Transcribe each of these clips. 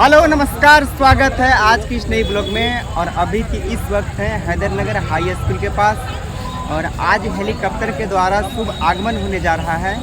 Hello नमस्कार, स्वागत है आज की इस नई ब्लॉग में। और अभी की इस वक्त है हैदरनगर हाई स्कूल के पास और आज हेलीकॉप्टर के द्वारा शुभ आगमन होने जा रहा है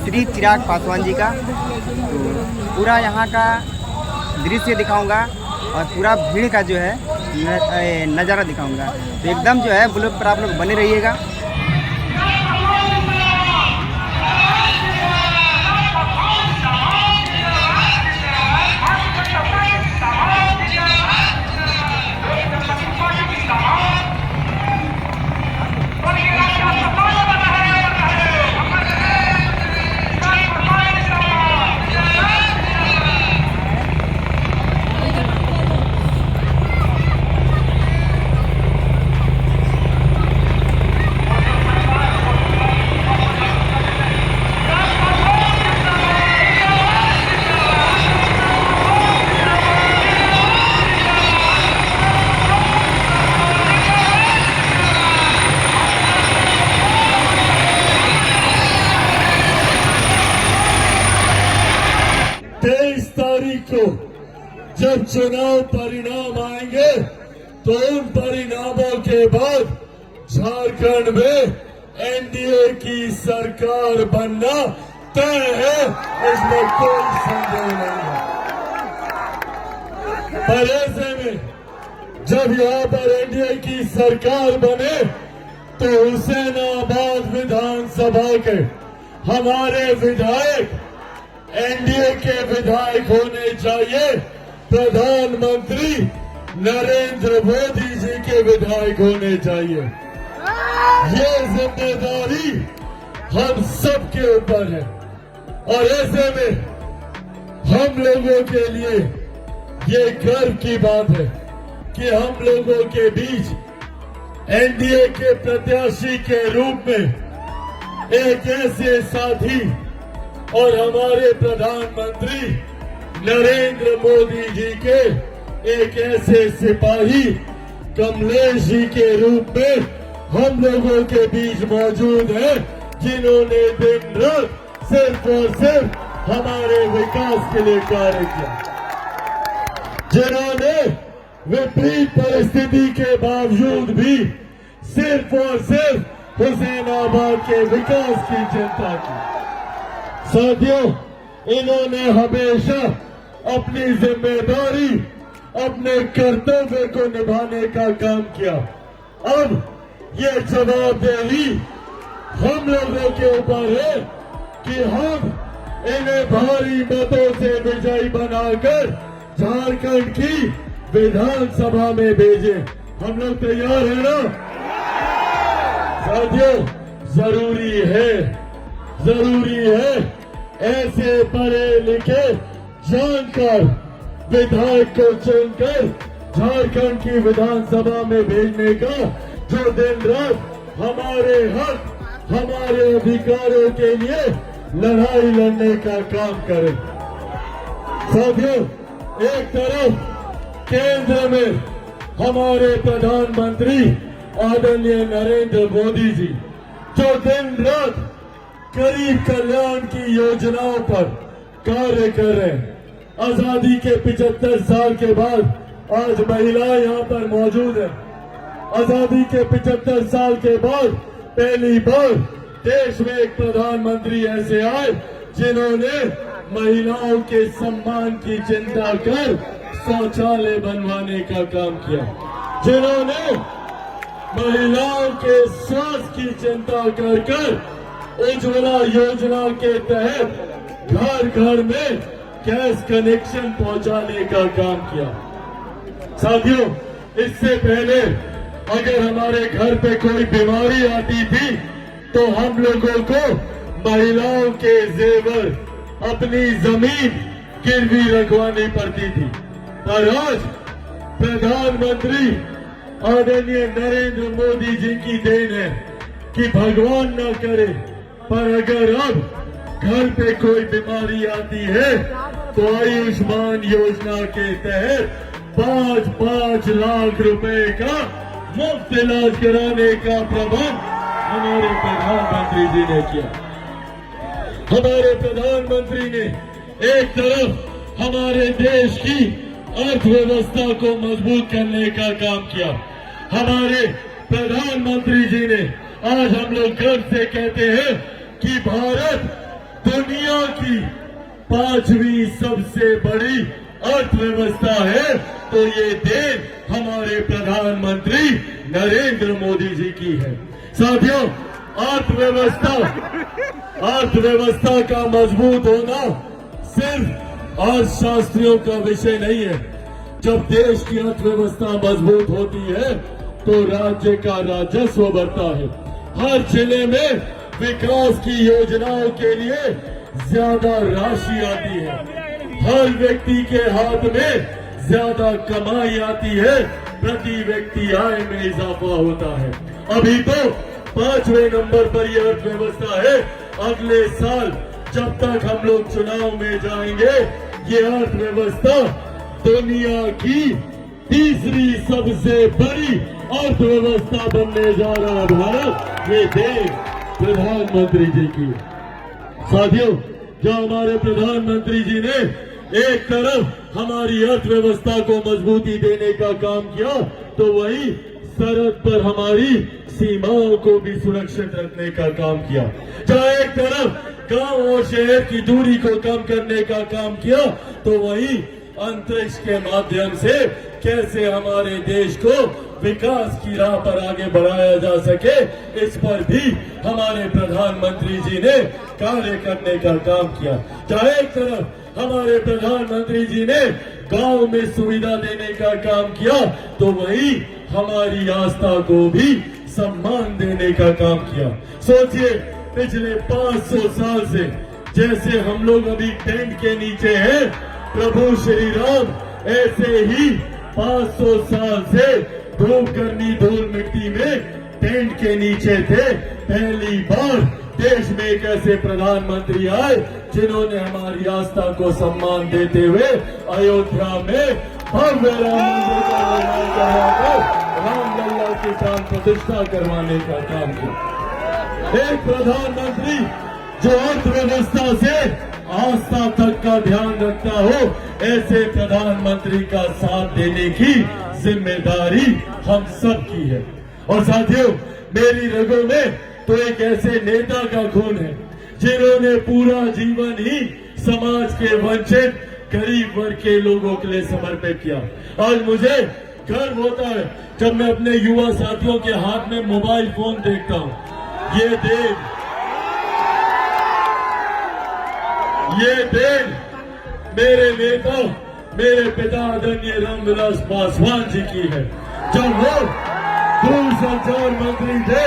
श्री चिराग पासवान जी का। तो पूरा यहाँ का दृश्य दिखाऊंगा और पूरा भीड़ का जो है नज़ारा दिखाऊंगा। तो एकदम जो है ब्लॉग पर आप लोग बने रहिएगा। को जब चुनाव परिणाम आएंगे तो उन परिणामों के बाद झारखंड में एनडीए की सरकार बनना तय है, इसमें कोई संदेह नहीं है। पर ऐसे में जब यहाँ पर एनडीए की सरकार बने तो हुसैनाबाद विधानसभा के हमारे विधायक एनडीए के विधायक होने चाहिए, प्रधानमंत्री नरेंद्र मोदी जी के विधायक होने चाहिए। ये जिम्मेदारी हम सबके ऊपर है और ऐसे में हम लोगों के लिए ये गर्व की बात है कि हम लोगों के बीच एनडीए के प्रत्याशी के रूप में एक ऐसे साथी और हमारे प्रधानमंत्री नरेंद्र मोदी जी के एक ऐसे सिपाही कमलेश जी के रूप में हम लोगों के बीच मौजूद हैं, जिन्होंने दिन रात सिर्फ और सिर्फ हमारे विकास के लिए कार्य किया, जिन्होंने विपरीत परिस्थिति के बावजूद भी सिर्फ और सिर्फ हुसैनाबाद के विकास की चिंता की। साथियों, इन्होंने हमेशा अपनी जिम्मेदारी, अपने कर्तव्य को निभाने का काम किया। अब ये जवाबदेही हम लोगों के ऊपर है कि हम इन्हें भारी मतों से विजयी बनाकर झारखंड की विधानसभा में भेजें। हम लोग तैयार हैं ना? साथियों, जरूरी है ऐसे पढ़े लिखे जानकार विधायक को चुनकर झारखंड की विधानसभा में भेजने का, जो दिन रात हमारे हक, हमारे अधिकारों के लिए लड़ाई लड़ने का काम करे। साथियों, एक तरफ केंद्र में हमारे प्रधानमंत्री आदरणीय नरेंद्र मोदी जी, जो दिन रात गरीब कल्याण की योजनाओं पर कार्य कर रहे हैं। आजादी के 75 साल के बाद आज महिलाएं यहाँ पर मौजूद है। आजादी के 75 साल के बाद पहली बार देश में एक प्रधानमंत्री ऐसे आए जिन्होंने महिलाओं के सम्मान की चिंता कर शौचालय बनवाने का काम किया, जिन्होंने महिलाओं के स्वास्थ्य की चिंता कर उज्ज्वला योजना के तहत घर घर में गैस कनेक्शन पहुंचाने का काम किया। साथियों, इससे पहले अगर हमारे घर पे कोई बीमारी आती थी तो हम लोगों को महिलाओं के जेवर, अपनी जमीन गिरवी रखवानी पड़ती थी। पर आज प्रधानमंत्री आदरणीय नरेंद्र मोदी जी की देन है कि भगवान न करे, पर अगर अब घर पे कोई बीमारी आती है तो आयुष्मान योजना के तहत 5-5 लाख रुपए का मुफ्त इलाज कराने का प्रबंध हमारे प्रधानमंत्री जी ने किया। हमारे प्रधानमंत्री ने एक तरफ हमारे देश की अर्थव्यवस्था को मजबूत करने का काम किया। हमारे प्रधानमंत्री जी ने, आज हम लोग गर्व से कहते हैं कि भारत दुनिया की 5वीं सबसे बड़ी अर्थव्यवस्था है, तो ये देन हमारे प्रधानमंत्री नरेंद्र मोदी जी की है। साथियों, अर्थव्यवस्था का मजबूत होना सिर्फ अर्थशास्त्रियों का विषय नहीं है। जब देश की अर्थव्यवस्था मजबूत होती है तो राज्य का राजस्व बढ़ता है। हर जिले में विकास की योजनाओं के लिए ज्यादा राशि आती है, हर व्यक्ति के हाथ में ज्यादा कमाई आती है, प्रति व्यक्ति आय में इजाफा होता है। अभी तो 5वें नंबर पर यह अर्थव्यवस्था है। अगले साल जब तक हम लोग चुनाव में जाएंगे, ये अर्थव्यवस्था दुनिया की 3री सबसे बड़ी अर्थव्यवस्था बनने जा रहा है। भारत, ये देश प्रधानमंत्री जी की। साथियों, जो हमारे प्रधानमंत्री जी ने एक तरफ हमारी अर्थव्यवस्था को मजबूती देने का काम किया, तो वही सरहद पर हमारी सीमाओं को भी सुरक्षित रखने का काम किया। जहाँ एक तरफ गांव और शहर की दूरी को कम करने का काम किया, तो वही अंतरिक्ष के माध्यम से कैसे हमारे देश को विकास की राह पर आगे बढ़ाया जा सके, इस पर भी हमारे प्रधानमंत्री जी ने कार्य करने का काम किया। चाहे एक तरफ हमारे प्रधानमंत्री जी ने गांव में सुविधा देने का काम किया, तो वही हमारी आस्था को भी सम्मान देने का काम किया। सोचिए, पिछले 500 साल से जैसे हम लोग अभी टेंट के नीचे हैं, प्रभु श्री राम ऐसे ही 500 साल से धूप गर्मी धूल मिट्टी में टेंट के नीचे थे। पहली बार देश में एक ऐसे प्रधानमंत्री आए जिन्होंने हमारी आस्था को सम्मान देते हुए अयोध्या में भव्य राम मंदिर का निर्माण करवाकर रामलला की प्राण प्रतिष्ठा करवाने का काम किया। एक प्रधानमंत्री जो अर्थव्यवस्था से आस्था तक का ध्यान रखता हो, ऐसे प्रधानमंत्री का साथ देने की जिम्मेदारी हम सब की है। और साथियों, मेरी रगों में तो एक ऐसे नेता का खून है जिन्होंने पूरा जीवन ही समाज के वंचित गरीब वर्ग के लोगों के लिए समर्पित किया। आज मुझे गर्व होता है जब मैं अपने युवा साथियों के हाथ में मोबाइल फोन देखता हूँ। ये देन मेरे नेता, मेरे पिता आदरणीय रामविलास पासवान जी की है। जब वो दूरसंचार मंत्री थे,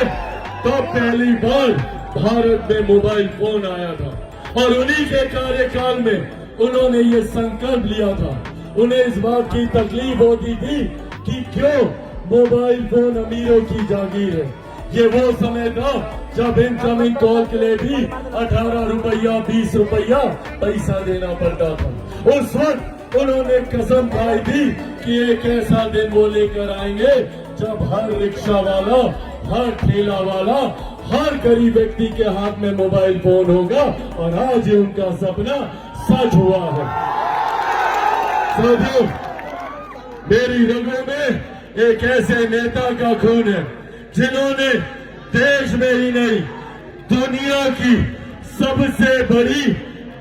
तब पहली बार भारत में मोबाइल फोन आया था, और उन्हीं के कार्यकाल में उन्होंने ये संकल्प लिया था। उन्हें इस बात की तकलीफ होती थी कि क्यों मोबाइल फोन अमीरों की जागीर है। ये वो समय था जब इनकमिंग कॉल के लिए भी 18 रुपया 20 रुपया पैसा देना पड़ता था। उस वक्त उन्होंने कसम खाई थी कि एक ऐसा दिन वो लेकर आएंगे जब हर रिक्शा वाला, हर ठेला वाला, हर गरीब व्यक्ति के हाथ में मोबाइल फोन होगा। और आज ये उनका सपना सच हुआ है। साथियों, मेरी रगों में एक ऐसे नेता का खून है जिन्होंने देश में ही नहीं, दुनिया की सबसे बड़ी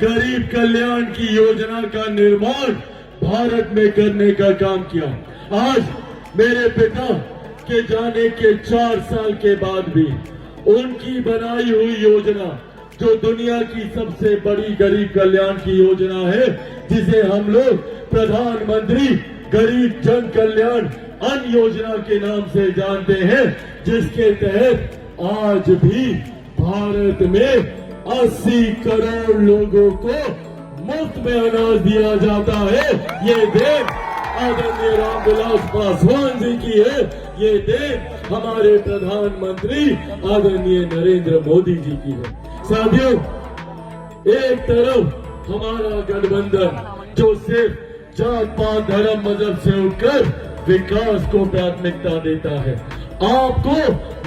गरीब कल्याण की योजना का निर्माण भारत में करने का काम किया। आज मेरे पिता के जाने के 4 साल के बाद भी उनकी बनाई हुई योजना, जो दुनिया की सबसे बड़ी गरीब कल्याण की योजना है, जिसे हम लोग प्रधानमंत्री गरीब जन कल्याण अन्न योजना के नाम से जानते हैं, जिसके तहत आज भी भारत में 80 करोड़ लोगों को मुफ्त में अनाज दिया जाता है। ये देन आदरणीय रामविलास पासवान जी की है। ये देन हमारे प्रधानमंत्री आदरणीय नरेंद्र मोदी जी की है। साथियों, एक तरफ हमारा गठबंधन जो सिर्फ जात पात धर्म मजहब से उठकर विकास को प्राथमिकता देता है, आपको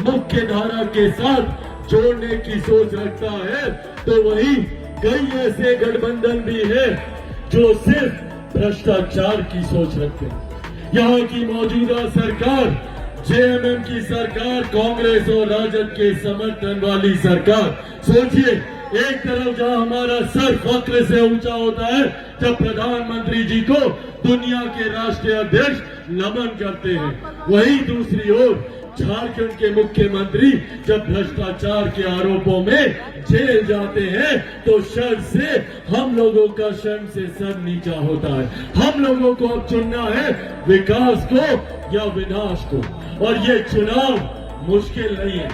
मुख्य धारा के साथ जोड़ने की सोच रखता है, तो वही कई ऐसे गठबंधन भी है जो सिर्फ भ्रष्टाचार की सोच रखते हैं। यहाँ की मौजूदा सरकार, जेएमएम की सरकार, कांग्रेस और राजद के समर्थन वाली सरकार, सोचिए एक तरफ जहां हमारा सर फक्र से ऊंचा होता है जब प्रधानमंत्री जी को दुनिया के राष्ट्रीय अध्यक्ष नमन करते हैं, वहीं दूसरी ओर झारखंड के मुख्यमंत्री जब भ्रष्टाचार के आरोपों में जेल जाते हैं तो शर्म से हम लोगों का शर्म से सर नीचा होता है। हम लोगों को अब चुनना है विकास को या विनाश को, और ये चुनाव मुश्किल नहीं है,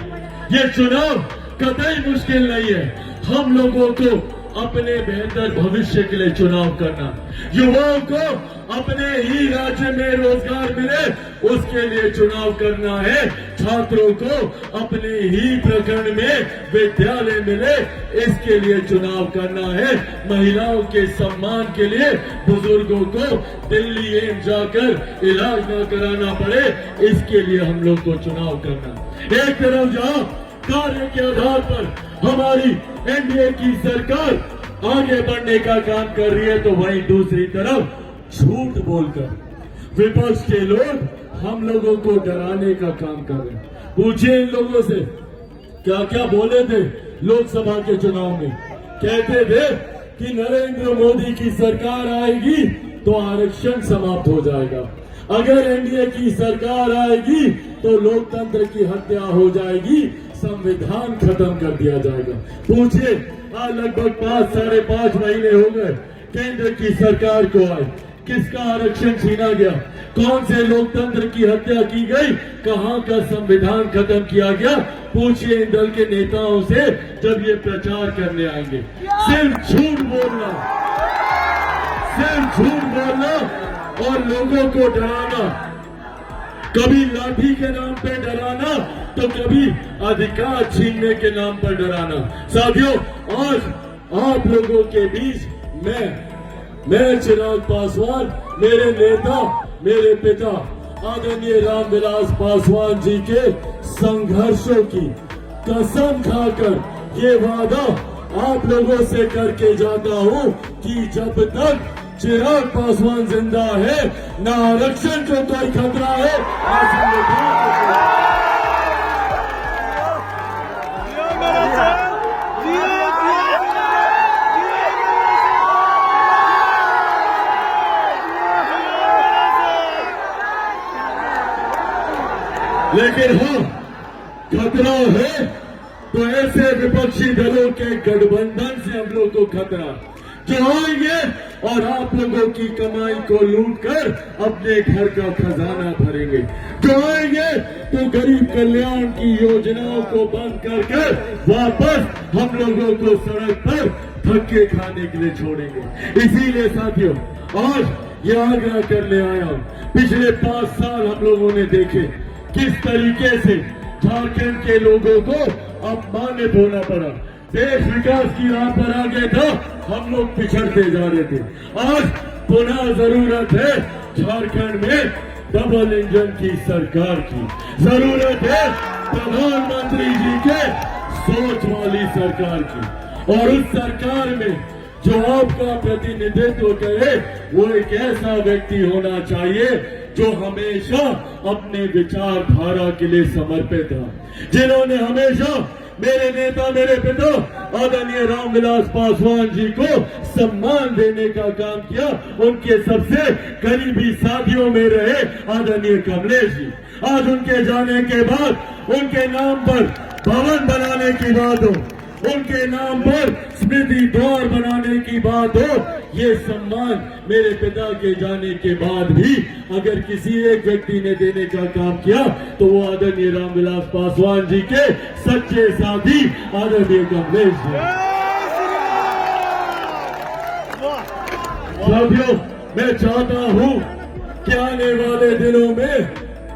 ये चुनाव कतई मुश्किल नहीं है। हम लोगों को अपने बेहतर भविष्य के लिए चुनाव करना, युवाओं को अपने ही राज्य में रोजगार मिले उसके लिए चुनाव करना है, छात्रों को अपने ही प्रखंड में विद्यालय मिले इसके लिए चुनाव करना है, महिलाओं के सम्मान के लिए बुजुर्गों को दिल्ली एम्स जाकर इलाज न कराना पड़े इसके लिए हम लोग को चुनाव करना। एक तरफ जहां कार्य के आधार पर हमारी एनडीए की सरकार आगे बढ़ने का काम कर रही है तो वहीं दूसरी तरफ झूठ बोलकर विपक्ष के लोग हम लोगों को डराने का काम कर रहे हैं। पूछिए इन लोगों से क्या क्या बोले थे लोकसभा के चुनाव में। कहते थे कि नरेंद्र मोदी की सरकार आएगी तो आरक्षण समाप्त हो जाएगा, अगर एनडीए की सरकार आएगी तो लोकतंत्र की हत्या हो जाएगी, संविधान खत्म कर दिया जाएगा। पूछिए आज लगभग 5-5.5 महीने हो गए केंद्र की सरकार को आए, किसका आरक्षण छीना गया, कौन से लोकतंत्र की हत्या की गई, कहां का संविधान खत्म किया गया। पूछिए इन दल के नेताओं से जब ये प्रचार करने आएंगे। सिर्फ झूठ बोलना, सिर्फ झूठ बोलना और लोगों को डराना, कभी लाठी के नाम पे डराना तो कभी अधिकार छीनने के नाम पर डराना। साथियों आज आप लोगों के बीच मैं चिराग पासवान, मेरे नेता, मेरे पिता आदरणीय रामविलास पासवान जी के संघर्षों की कसम खाकर ये वादा आप लोगों से करके जाता हूं कि जब तक चिराग पासवान जिंदा है ना आरक्षण को कोई खतरा है, ना संविधान को कोई खतरा है। लेकिन हाँ खतरा है तो ऐसे विपक्षी दलों के गठबंधन से हम लोग को खतरा जो आएंगे और आप लोगों की कमाई को लूटकर अपने घर का खजाना भरेंगे, जो आएंगे तो गरीब कल्याण की योजनाओं को बंद करके वापस हम लोगों को सड़क पर धक्के खाने के लिए छोड़ेंगे। इसीलिए साथियों आज ये आग्रह करने आया हूं। पिछले 5 साल हम लोगों ने देखे किस तरीके से झारखंड के लोगों को अपमानित होना पड़ा, देश विकास की राह पर आगे था, हम लोग पिछड़ते जा रहे थे। आज पुनः जरूरत है झारखंड में डबल इंजन की सरकार की, जरूरत है प्रधानमंत्री जी के सोच वाली सरकार की, और उस सरकार में जो आपका प्रतिनिधित्व करे वो एक ऐसा व्यक्ति होना चाहिए जो हमेशा अपने विचारधारा के लिए समर्पित है, जिन्होंने हमेशा मेरे नेता, मेरे पिता आदरणीय रामविलास पासवान जी को सम्मान देने का काम किया। उनके सबसे करीबी साथियों में रहे आदरणीय कमलेश जी। आज उनके जाने के बाद उनके नाम पर भवन बनाने की बात हो, उनके नाम पर स्मृति द्वार बनाने की बात हो, ये सम्मान मेरे पिता के जाने के बाद भी अगर किसी एक व्यक्ति ने देने का काम किया तो वो आदरणीय रामविलास पासवान जी के सच्चे साथी आदरणीय कमलेश जी। साथियों मैं चाहता हूं कि आने वाले दिनों में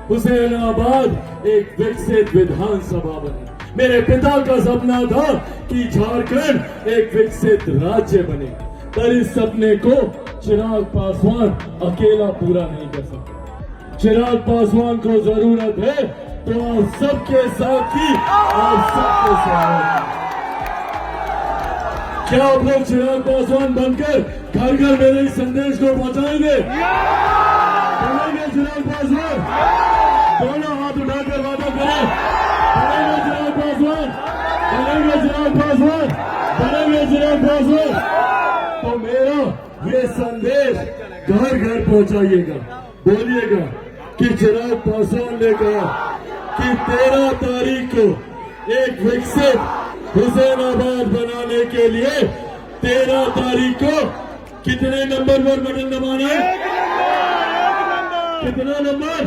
हुसैनाबाद एक विकसित विधानसभा बने। मेरे पिता का सपना था कि झारखंड एक विकसित राज्य बने, पर इस सपने को चिराग पासवान अकेला पूरा नहीं कर सकता। चिराग पासवान को जरूरत है तो आप सबके साथ की और सबके साथ। क्या आप लोग चिराग पासवान बनकर घर घर मेरे इस संदेश को पहुंचाएंगे? बोलेंगे चिराग पासवान? दोनों हाथ उठाकर वादा करें, बोलेंगे चिराग पासवान, बोलेंगे चिराग पासवान, बोलेंगे चिराग पासवान। तो मेरा ये संदेश घर घर पहुंचाइएगा, बोलिएगा कि चिराग पासवान ने कहा कि 13 तारीख को एक विकसित हुसैनाबाद बनाने के लिए 13 तारीख को कितने नंबर पर बटन दबाना है? कितना नंबर?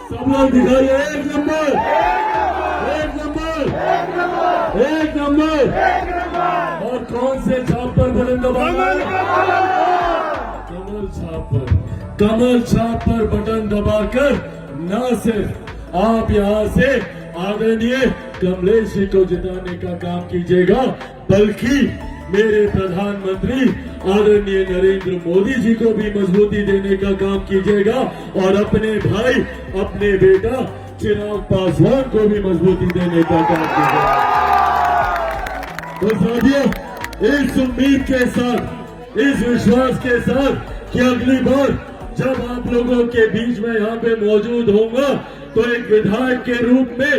सब लोग दिखाइए, 1 नंबर, 1 नंबर, 1 नंबर। और कौन से छाप पर बटन दबाना है? कमल छाप पर। कमल छाप पर बटन दबाकर न सिर्फ आप यहाँ से आदरणीय कमलेश जी को जिताने का काम कीजिएगा, बल्कि मेरे प्रधानमंत्री आदरणीय नरेंद्र मोदी जी को भी मजबूती देने का काम कीजिएगा और अपने भाई, अपने बेटा चिराग पासवान को भी मजबूती देने का काम कीजिएगा। तो साथियों, इस उम्मीद के साथ, इस विश्वास के साथ कि अगली बार जब आप लोगों के बीच में यहाँ पे मौजूद होऊंगा तो एक विधायक के रूप में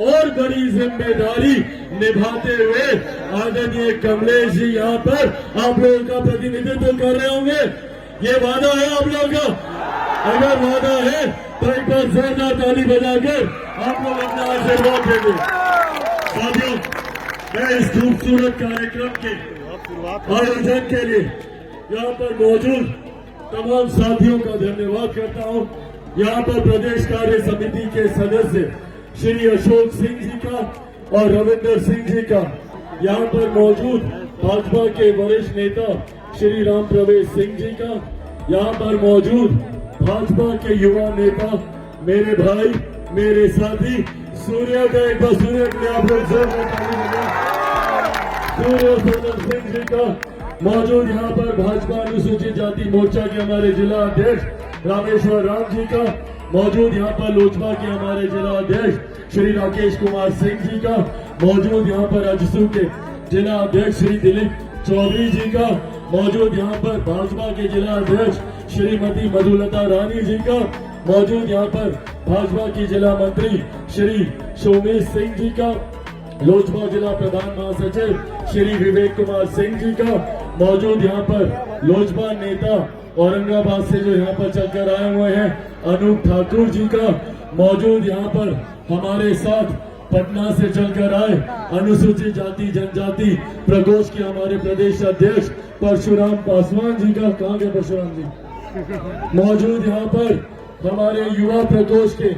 और बड़ी जिम्मेदारी निभाते हुए आदरणीय कमलेश जी यहाँ पर आप लोगों का प्रतिनिधित्व कर रहे होंगे। ये वादा है आप लोगों का? अगर वादा है तो एक बार जोरदार ताली बजाकर आप लोग अपना आशीर्वाद देंगे। साथियों, मैं इस खूबसूरत कार्यक्रम के आयोजन के लिए यहाँ पर मौजूद तमाम साथियों का धन्यवाद करता हूँ। यहाँ पर प्रदेश कार्य समिति के सदस्य श्री अशोक सिंह जी का और रविंदर सिंह जी का, यहाँ पर मौजूद भाजपा के वरिष्ठ नेता श्री राम प्रवेश सिंह जी का, यहाँ पर मौजूद भाजपा के युवा नेता मेरे भाई, मेरे साथी सूर्य का, एक बार सूर्य के लिए आप लोग सूर्य सोनल सिंह जी का, मौजूद यहाँ पर भाजपा अनुसूचित जाति मोर्चा के हमारे जिला अध्यक्ष रामेश्वर राम जी का, मौजूद यहाँ पर लोजपा के हमारे जिला अध्यक्ष श्री राकेश कुमार सिंह जी का, मौजूद यहाँ पर अजसू के जिला अध्यक्ष श्री दिलीप चौधरी जी का, मौजूद यहाँ पर भाजपा के जिला अध्यक्ष श्रीमती मधुलता रानी जी का, मौजूद यहाँ पर भाजपा की जिला मंत्री श्री सोमेश सिंह जी का, लोजपा जिला प्रधान महासचिव श्री विवेक कुमार सिंह जी का, मौजूद यहाँ पर लोजपा नेता औरंगाबाद से जो यहाँ पर चलकर आए हुए हैं अनूप ठाकुर जी का, मौजूद यहाँ पर हमारे साथ पटना से चलकर आए अनुसूचित जाति जनजाति प्रकोष्ठ के हमारे प्रदेश अध्यक्ष परशुराम पासवान जी का, कहाँ गए परशुराम जी? मौजूद यहाँ पर हमारे युवा प्रकोष्ठ के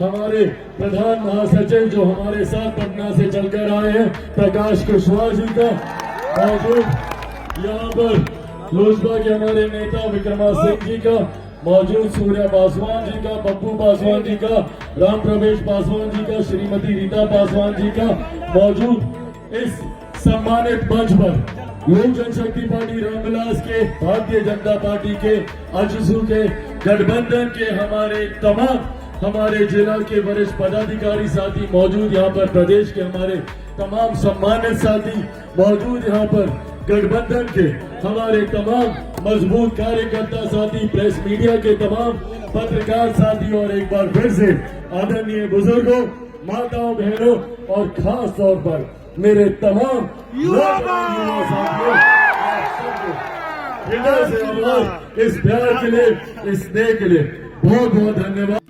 हमारे प्रधान महासचिव जो हमारे साथ पटना से चलकर आए हैं प्रकाश कुशवाहा जी का, मौजूद यहाँ पर लोजपा के हमारे नेता विक्रमा सिंह जी का, मौजूद सूर्य पासवान जी का, पप्पू पासवान जी का, राम प्रवेश पासवान जी का, श्रीमती रीता पासवान जी का, मौजूद इस सम्मानित मंच पर लोक जनशक्ति पार्टी रामविलास के, भारतीय जनता पार्टी के, अजसू के, गठबंधन के हमारे जिला के वरिष्ठ पदाधिकारी साथी मौजूद, यहाँ पर प्रदेश के हमारे तमाम सम्मानित साथी मौजूद, यहाँ पर गठबंधन के हमारे तमाम मजबूत कार्यकर्ता साथी, प्रेस मीडिया के तमाम पत्रकार साथी और एक बार फिर से आदरणीय बुजुर्गों, माताओं, बहनों और खास तौर पर मेरे तमाम युवा साथियों, हृदय से आभार इस प्यार के लिए, इस स्नेह के लिए बहुत बहुत धन्यवाद।